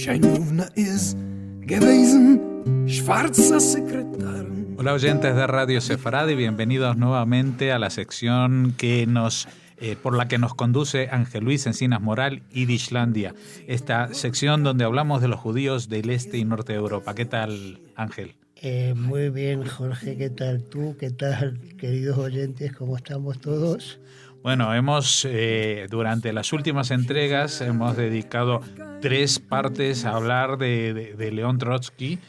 Scheinowna ist gewesen, schwarzer Sekretär. Hola oyentes de Radio Sefarad y bienvenidos nuevamente a la sección por la que nos conduce Ángel Luis Encinas Moral, Yidishlandia. Esta sección donde hablamos de los judíos del este y norte de Europa. ¿Qué tal, Ángel? Muy bien, Jorge. ¿Qué tal tú? ¿Qué tal, queridos oyentes? ¿Cómo estamos todos? Bueno, durante las últimas entregas hemos dedicado 3 partes a hablar de León Trotsky,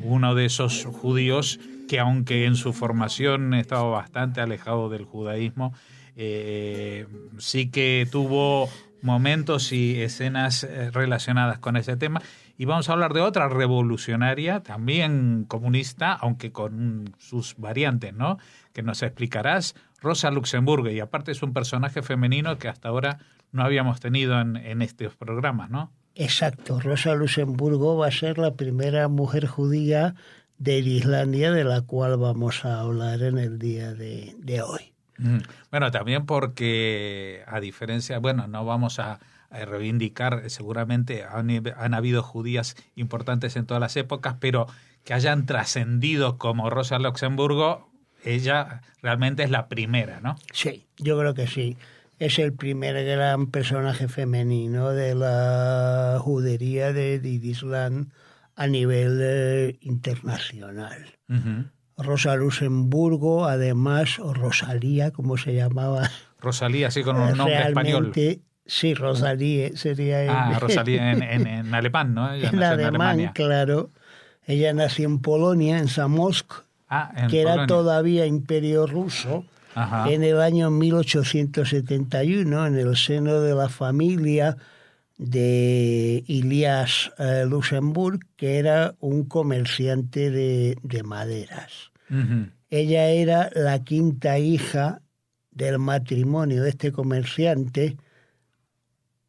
uno de esos judíos que, aunque en su formación estaba bastante alejado del judaísmo, sí que tuvo momentos y escenas relacionadas con ese tema. Y vamos a hablar de otra revolucionaria, también comunista, aunque con sus variantes, ¿no? Que nos explicarás, Rosa Luxemburgo. Y aparte es un personaje femenino que hasta ahora no habíamos tenido en estos programas, ¿no? Exacto. Rosa Luxemburgo va a ser la primera mujer judía de Islandia de la cual vamos a hablar en el día de hoy. Bueno, también porque, a diferencia, no vamos a reivindicar, seguramente han habido judías importantes en todas las épocas, pero que hayan trascendido como Rosa Luxemburgo, ella realmente es la primera, ¿no? Sí, yo creo que sí. Es el primer gran personaje femenino de la judería de Island a nivel internacional. Uh-huh. Rosa Luxemburgo, además, o Rosalía, como se llamaba. Rosalía, sí, con un nombre español. Sí, Rosalía sería... Rosalía en alemán, ¿no? Ella en alemán, claro. Ella nació en Polonia, en Zamość, que era todavía imperio ruso. Ajá. En el año 1871, en el seno de la familia de Elias Luxemburg, que era un comerciante de maderas. Uh-huh. Ella era la quinta hija del matrimonio de este comerciante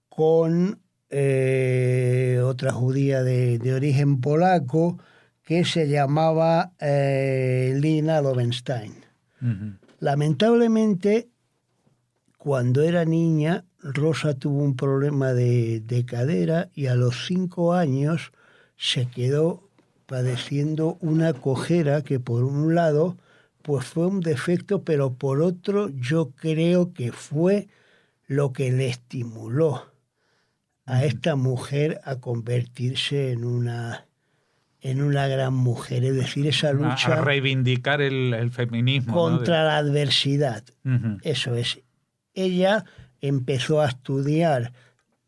con otra judía de origen polaco que se llamaba Lina Lowenstein. Uh-huh. Lamentablemente, cuando era niña, Rosa tuvo un problema de cadera y a los 5 años se quedó padeciendo una cojera que por un lado pues fue un defecto, pero por otro yo creo que fue lo que le estimuló a esta mujer a convertirse en una gran mujer, es decir, esa lucha... A reivindicar el feminismo. Contra, ¿no? la adversidad. Uh-huh. Eso es. Ella empezó a estudiar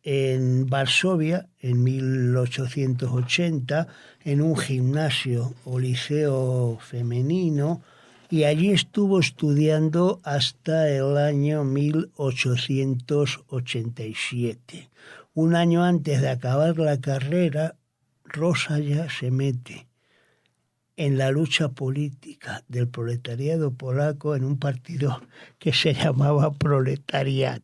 en Varsovia en 1880 en un gimnasio o liceo femenino y allí estuvo estudiando hasta el año 1887. Un año antes de acabar la carrera, Rosa ya se mete en la lucha política del proletariado polaco en un partido que se llamaba Proletariat.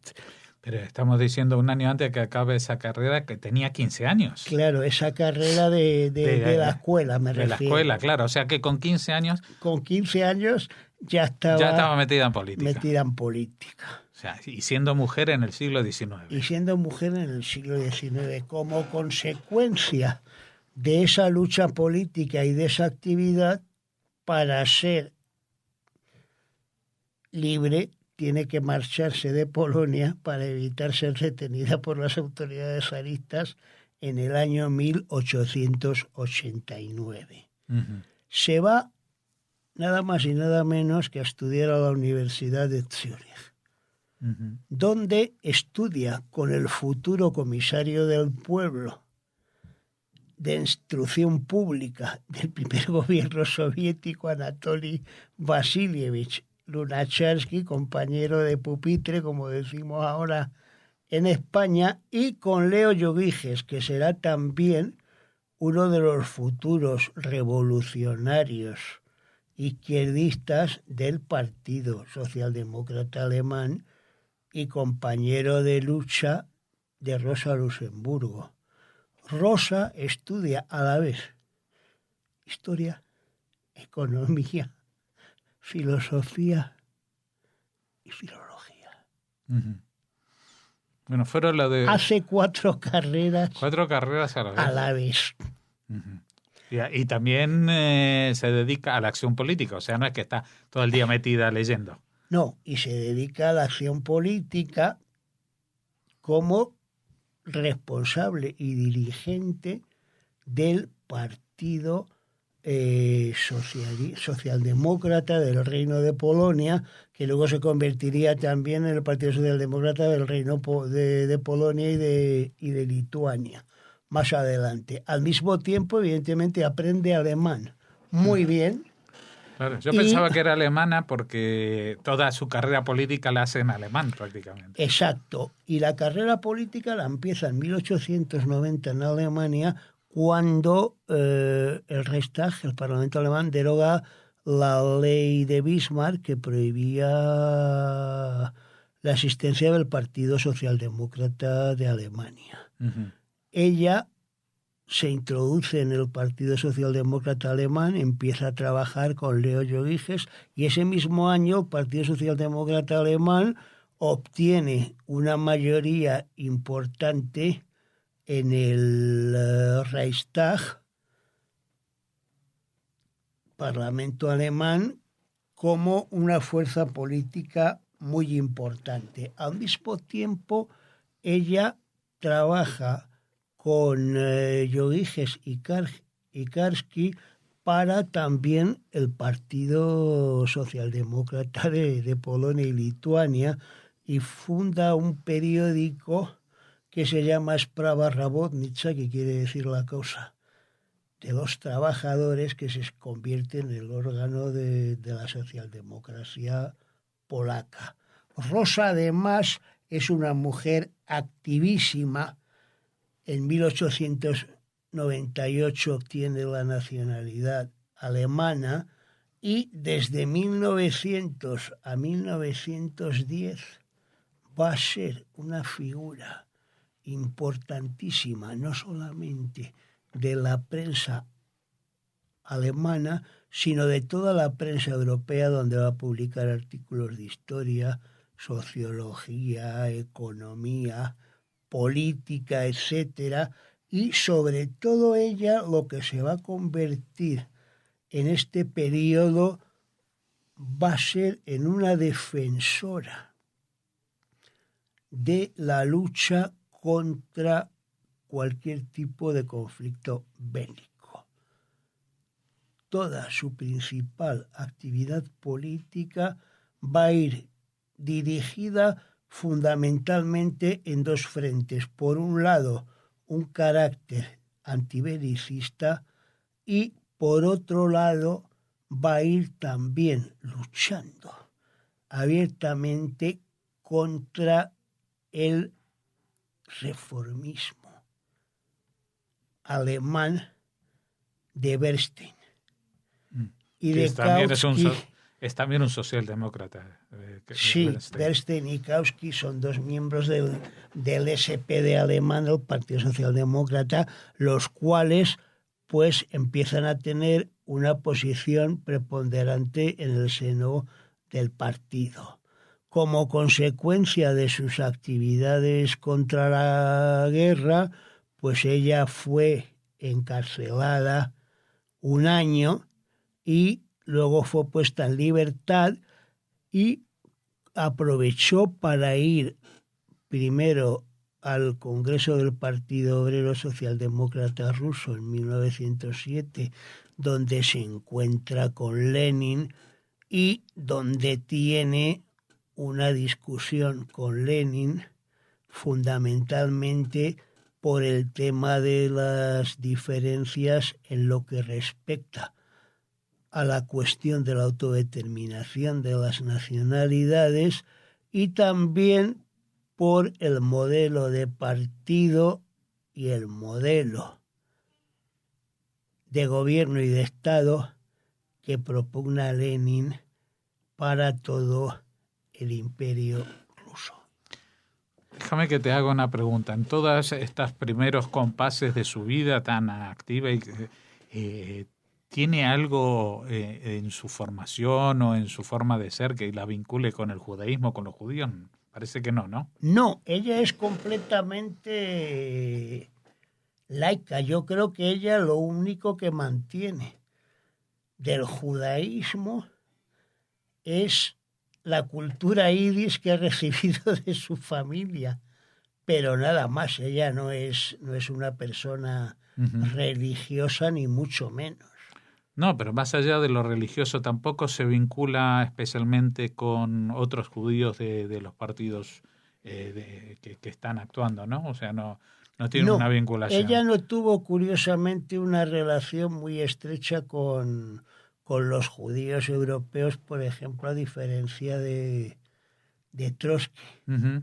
Pero estamos diciendo un año antes de que acabe esa carrera que tenía 15 años. Claro, esa carrera de la escuela, me refiero. De la escuela, claro. O sea que con 15 años... Con 15 años ya estaba metida en política. Metida en política. O sea, y siendo mujer en el siglo XIX. Y siendo mujer en el siglo XIX, como consecuencia de esa lucha política y de esa actividad, para ser libre tiene que marcharse de Polonia para evitar ser retenida por las autoridades zaristas en el año 1889. Uh-huh. Se va nada más y nada menos que a estudiar a la Universidad de Zúrich, uh-huh, donde estudia con el futuro comisario del pueblo de instrucción pública del primer gobierno soviético, Anatoly Vasilievich Lunacharsky, compañero de pupitre, como decimos ahora en España, y con Leo Jogijes, que será también uno de los futuros revolucionarios izquierdistas del Partido Socialdemócrata Alemán y compañero de lucha de Rosa Luxemburgo. Rosa estudia a la vez historia, economía, filosofía y filología. Uh-huh. Bueno, fueron lo de Hace 4 carreras 4 carreras a la vez. a la vez. Ujú. Y también se dedica a la acción política, o sea, no es que está todo el día metida leyendo. No, y se dedica a la acción política como responsable y dirigente del Partido Socialdemócrata del Reino de Polonia, que luego se convertiría también en el Partido Socialdemócrata del Reino de Polonia y de Lituania más adelante. Al mismo tiempo, evidentemente, aprende alemán muy bien. Claro, yo Y- pensaba que era alemana porque toda su carrera política la hace en alemán prácticamente. Exacto. Y la carrera política la empieza en 1890 en Alemania, cuando el Reichstag, el Parlamento alemán, deroga la ley de Bismarck que prohibía la existencia del Partido Socialdemócrata de Alemania. Ujú. Ella se introduce en el Partido Socialdemócrata Alemán, empieza a trabajar con Leo Jogiches y ese mismo año el Partido Socialdemócrata Alemán obtiene una mayoría importante en el Reichstag, Parlamento alemán, como una fuerza política muy importante. Al mismo tiempo, ella trabaja con Jogiches y Karski para también el Partido Socialdemócrata de Polonia y Lituania, y funda un periódico que se llama Sprawa Robotnicza, que quiere decir la causa de los trabajadores, que se convierte en el órgano de la socialdemocracia polaca. Rosa, además, es una mujer activísima. En 1898 obtiene la nacionalidad alemana y desde 1900 a 1910 va a ser una figura importantísima, no solamente de la prensa alemana, sino de toda la prensa europea, donde va a publicar artículos de historia, sociología, economía, política, etcétera, y sobre todo ella lo que se va a convertir en este periodo va a ser en una defensora de la lucha contra cualquier tipo de conflicto bélico. Toda su principal actividad política va a ir dirigida fundamentalmente en 2 frentes. Por un lado, un carácter antibelicista, y por otro lado va a ir también luchando abiertamente contra el reformismo alemán de Bernstein y de Kautsky. Es también un socialdemócrata. Sí, Bernstein y Kautsky son 2 miembros del SPD alemán, el Partido Socialdemócrata, los cuales pues empiezan a tener una posición preponderante en el seno del partido. Como consecuencia de sus actividades contra la guerra, pues ella fue encarcelada 1 año y luego fue puesta en libertad, y aprovechó para ir primero al Congreso del Partido Obrero Socialdemócrata Ruso en 1907, donde se encuentra con Lenin y donde tiene una discusión con Lenin fundamentalmente por el tema de las diferencias en lo que respecta a la cuestión de la autodeterminación de las nacionalidades, y también por el modelo de partido y el modelo de gobierno y de Estado que propugna Lenin para todo el imperio ruso. Déjame que te haga una pregunta. En todos estos primeros compases de su vida tan activa, ¿tiene algo en su formación o en su forma de ser que la vincule con el judaísmo, con los judíos? parece que no, ¿no? No, ella es completamente laica. Yo creo que ella lo único que mantiene del judaísmo es la cultura yidis que ha recibido de su familia, pero nada más. Ella no es una persona religiosa ni mucho menos. No, pero más allá de lo religioso tampoco se vincula especialmente con otros judíos de los partidos que están actuando, ¿no? O sea, no tiene una vinculación. Ella no tuvo, curiosamente, una relación muy estrecha con los judíos europeos, por ejemplo, a diferencia de Trotsky. Uh-huh.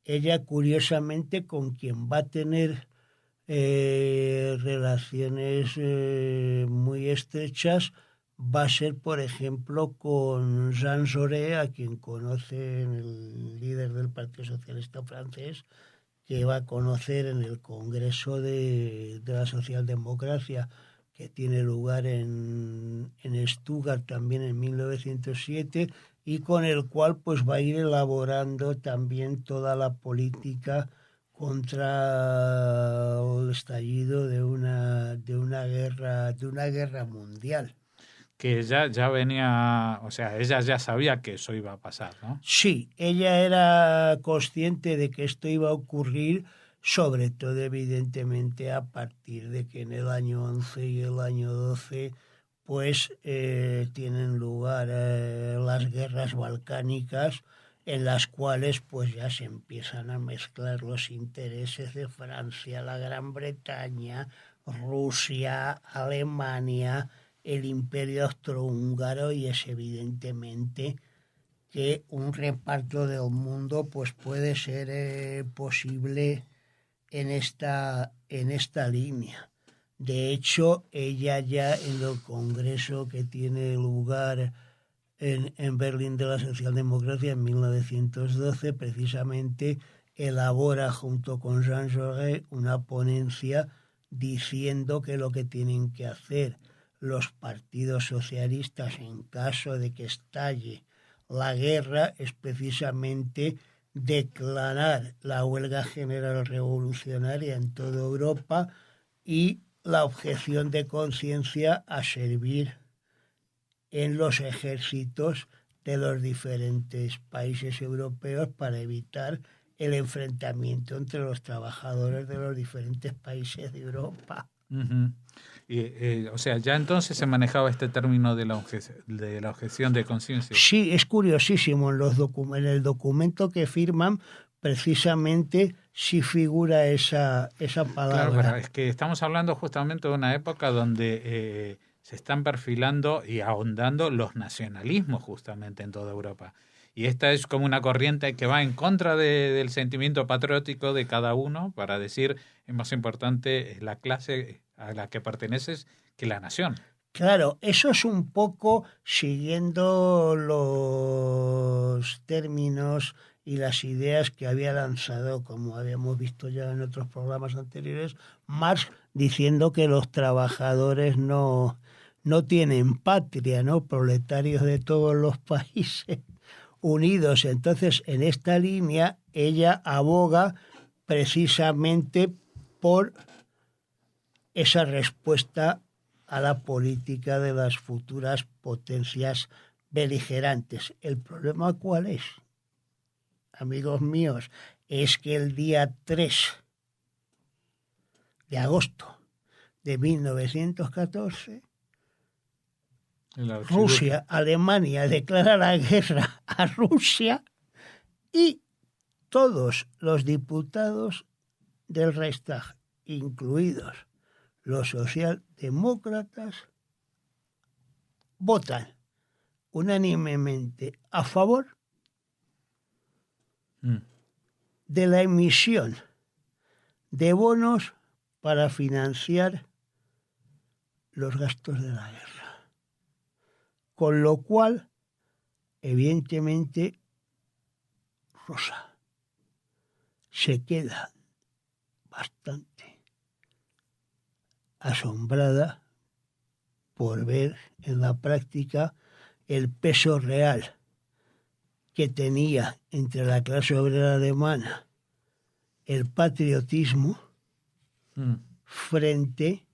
Ella, curiosamente, con quien va a tener relaciones muy estrechas va a ser, por ejemplo, con Jean Jaurès, a quien conocen, el líder del Partido Socialista francés, que va a conocer en el Congreso de la Socialdemocracia, que tiene lugar en Stuttgart también en 1907, y con el cual pues va a ir elaborando también toda la política contra el estallido de una guerra mundial. Que ya venía, o sea, ella ya sabía que eso iba a pasar, ¿no? Sí, ella era consciente de que esto iba a ocurrir, sobre todo, evidentemente, a partir de que en el año 11 y el año 12 pues tienen lugar las guerras balcánicas, en las cuales pues ya se empiezan a mezclar los intereses de Francia, la Gran Bretaña, Rusia, Alemania, el Imperio Austrohúngaro, y es evidentemente que un reparto del mundo pues puede ser posible en esta línea. De hecho, ella ya en el congreso que tiene lugar en Berlín de la Socialdemocracia en 1912, precisamente elabora junto con Jean Jaurès una ponencia diciendo que lo que tienen que hacer los partidos socialistas en caso de que estalle la guerra es precisamente declarar la huelga general revolucionaria en toda Europa y la objeción de conciencia a servir en los ejércitos de los diferentes países europeos para evitar el enfrentamiento entre los trabajadores de los diferentes países de Europa. Uh-huh. O sea, ya entonces se manejaba este término de la objeción de conciencia. Sí, es curiosísimo. En el documento que firman, precisamente sí figura esa palabra. Claro, pero es que estamos hablando justamente de una época donde se están perfilando y ahondando los nacionalismos justamente en toda Europa. Y esta es como una corriente que va en contra del sentimiento patriótico de cada uno para decir es más importante la clase a la que perteneces que la nación. Claro, eso es un poco siguiendo los términos y las ideas que había lanzado, como habíamos visto ya en otros programas anteriores, Marx, diciendo que los trabajadores no tienen patria, ¿no? Proletarios de todos los países unidos. Entonces, en esta línea, ella aboga precisamente por esa respuesta a la política de las futuras potencias beligerantes. ¿El problema cuál es, amigos míos? Es que el día 3 de agosto de 1914, Rusia, Alemania declara la guerra a Rusia y todos los diputados del Reichstag, incluidos los socialdemócratas, votan unánimemente a favor de la emisión de bonos para financiar los gastos de la guerra. Con lo cual, evidentemente, Rosa se queda bastante asombrada por ver en la práctica el peso real que tenía entre la clase obrera alemana el patriotismo frente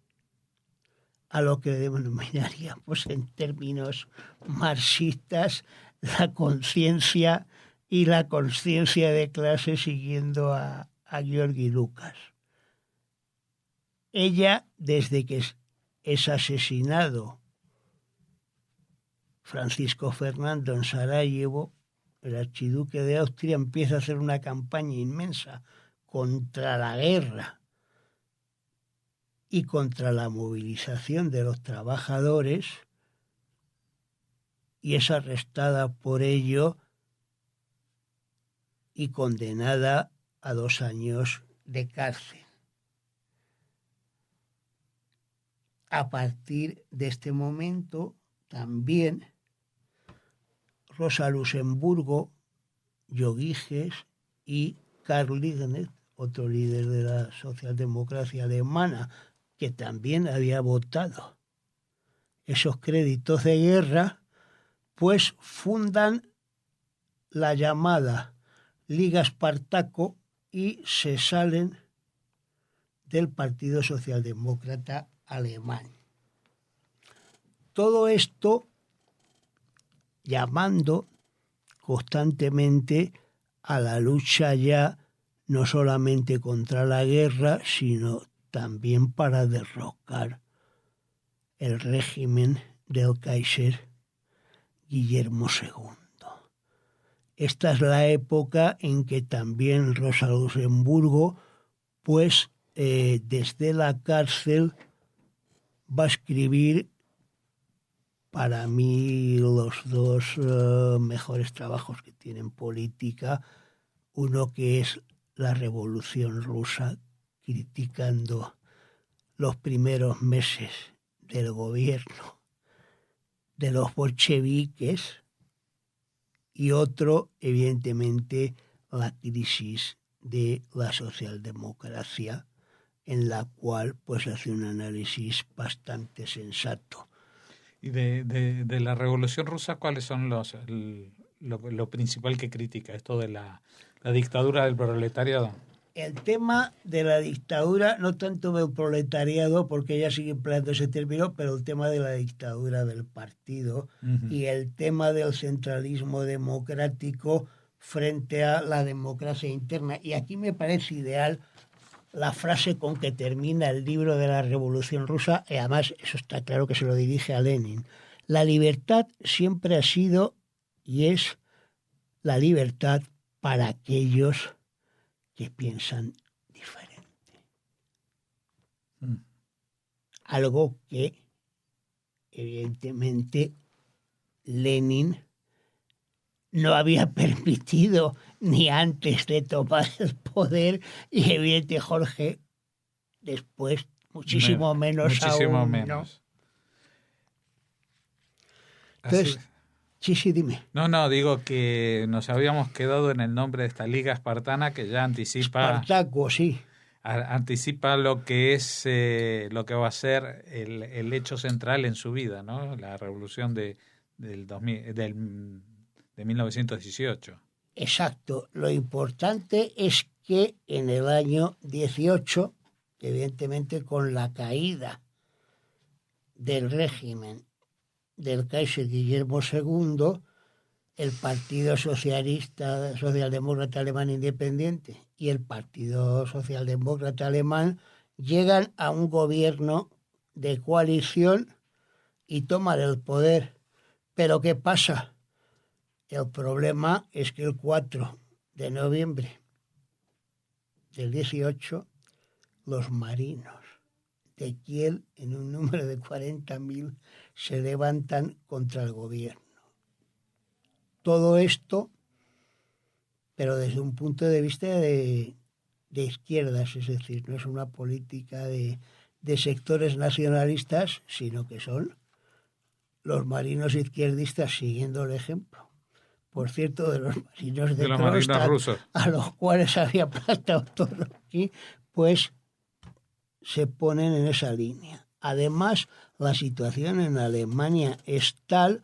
a lo que denominaríamos en términos marxistas la conciencia y la consciencia de clase, siguiendo a Georgi Lucas. Ella, desde que es asesinado Francisco Fernando en Sarajevo, el archiduque de Austria empieza a hacer una campaña inmensa contra la guerra y contra la movilización de los trabajadores, y es arrestada por ello y condenada a 2 años de cárcel. A partir de este momento, también Rosa Luxemburgo, Jogiges y Karl Liebknecht, otro líder de la socialdemocracia alemana, que también había votado esos créditos de guerra, pues fundan la llamada Liga Espartaco y se salen del Partido Socialdemócrata Alemán. Todo esto llamando constantemente a la lucha ya no solamente contra la guerra, sino también para derrocar el régimen del Kaiser Guillermo II. Esta es la época en que también Rosa Luxemburgo, pues desde la cárcel, va a escribir para mí los 2 mejores trabajos que tiene en política. Uno que es La Revolución Rusa, criticando los primeros meses del gobierno de los bolcheviques, y otro, evidentemente, la crisis de la socialdemocracia, en la cual pues hace un análisis bastante sensato. Y de la Revolución Rusa, ¿cuáles son lo principal que critica? Esto de la dictadura del proletariado. El tema de la dictadura, no tanto del proletariado, porque ella sigue empleando ese término, pero el tema de la dictadura del partido y el tema del centralismo democrático frente a la democracia interna. Y aquí me parece ideal la frase con que termina el libro de la Revolución Rusa, y además eso está claro que se lo dirige a Lenin. La libertad siempre ha sido y es la libertad para aquellos que piensan diferente. Algo que, evidentemente, Lenin no había permitido ni antes de tomar el poder, y evidentemente Jorge después muchísimo menos aún, ¿no? Entonces, sí, dime. No, digo que nos habíamos quedado en el nombre de esta Liga Espartana, que ya anticipa... Espartaco, sí. Anticipa lo que es, lo que va a ser el hecho central en su vida, ¿no? La revolución de 1918. Exacto. Lo importante es que en el año 18, evidentemente con la caída del régimen del Kaiser Guillermo II, el Partido Socialdemócrata Alemán Independiente y el Partido Socialdemócrata Alemán llegan a un gobierno de coalición y toman el poder. Pero ¿qué pasa? El problema es que el 4 de noviembre del 18, los marinos de Kiel, en un número de 40.000, se levantan contra el gobierno. Todo esto, pero desde un punto de vista de izquierdas, es decir, no es una política de sectores nacionalistas, sino que son los marinos izquierdistas siguiendo el ejemplo, por cierto, de los marinos de Kronstadt, a los cuales había plantado todo aquí, pues se ponen en esa línea. Además, la situación en Alemania es tal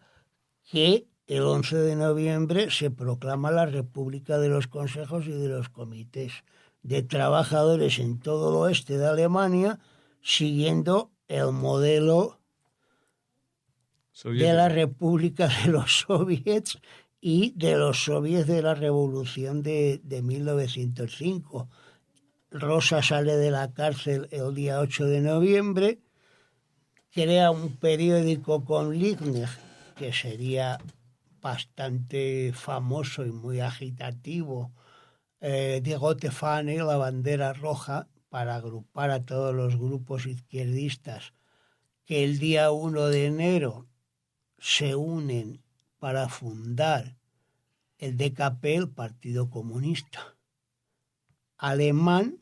que el 11 de noviembre se proclama la República de los Consejos y de los Comités de Trabajadores en todo el oeste de Alemania, siguiendo el modelo de la República de los Soviets y de los soviets de la Revolución de 1905. Rosa sale de la cárcel el día 8 de noviembre, crea un periódico con Liebknecht, que sería bastante famoso y muy agitativo, Die Rote Fahne, la bandera roja, para agrupar a todos los grupos izquierdistas que el día 1 de enero se unen para fundar el DKP, el Partido Comunista Alemán.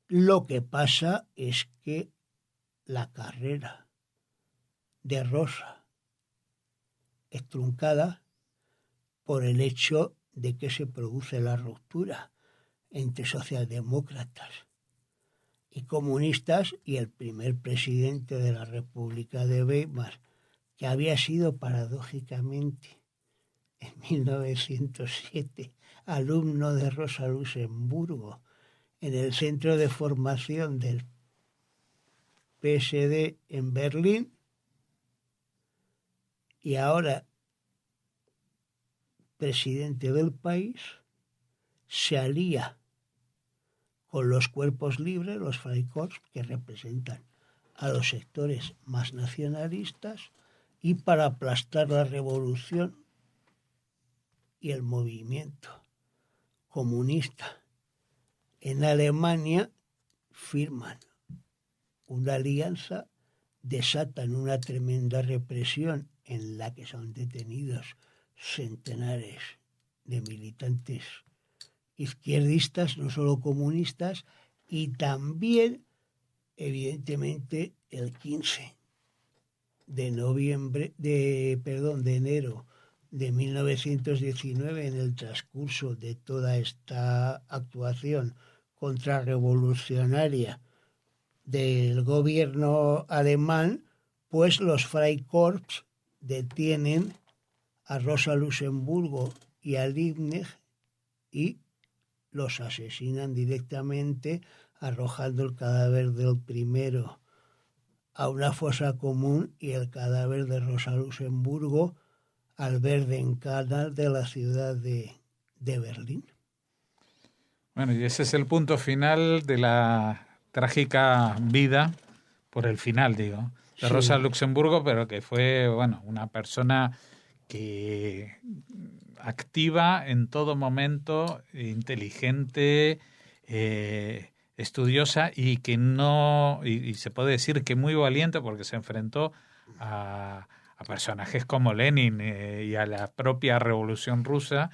Lo que pasa es que la carrera de Rosa es truncada por el hecho de que se produce la ruptura entre socialdemócratas y comunistas, y el primer presidente de la República de Weimar, que había sido paradójicamente en 1907 alumno de Rosa Luxemburgo en el centro de formación del PSD en Berlín, y ahora presidente del país, se alía con los cuerpos libres, los Freikorps, que representan a los sectores más nacionalistas, y para aplastar la revolución y el movimiento comunista en Alemania, firman una alianza, desatan una tremenda represión en la que son detenidos centenares de militantes izquierdistas, no solo comunistas, y también, evidentemente, el 15 de enero de 1919, en el transcurso de toda esta actuación contrarrevolucionaria del gobierno alemán, pues los Freikorps detienen a Rosa Luxemburgo y a Liebknecht y los asesinan directamente, arrojando el cadáver del primero a una fosa común y el cadáver de Rosa Luxemburgo al Berdenkanal de la ciudad de Berlín. Bueno, y ese es el punto final de la trágica vida, por el final, digo, de Rosa Luxemburgo, pero que fue, bueno, una persona que activa en todo momento, inteligente, estudiosa, y que no, y se puede decir que muy valiente, porque se enfrentó a personajes como Lenin y a la propia Revolución Rusa,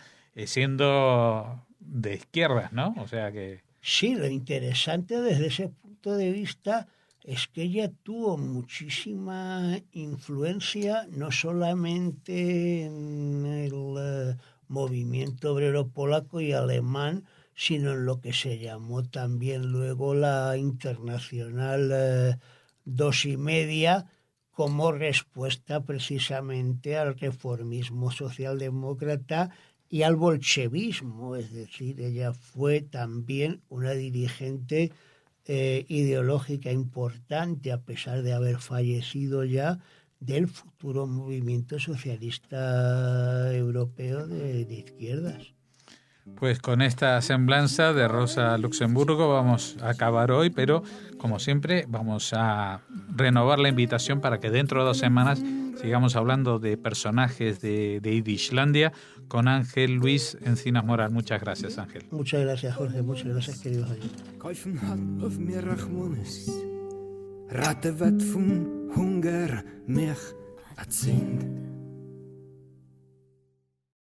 siendo de izquierdas, ¿no? O sea que... Sí, lo interesante desde ese punto de vista es que ella tuvo muchísima influencia, no solamente en el movimiento obrero polaco y alemán, sino en lo que se llamó también luego la Internacional 2.5, como respuesta precisamente al reformismo socialdemócrata y al bolchevismo. Es decir, ella fue también una dirigente ideológica importante, a pesar de haber fallecido ya, del futuro movimiento socialista europeo de izquierdas. Pues con esta semblanza de Rosa Luxemburgo vamos a acabar hoy, pero como siempre vamos a renovar la invitación para que dentro de 2 semanas sigamos hablando de personajes de Yidishlandia con Ángel Luis Encinas Moral. Muchas gracias, Ángel. Muchas gracias, Jorge. Muchas gracias, queridos oyentes. Kaufen hat auf mir Rachmones, Ratte wird vom Hunger mich erzählt.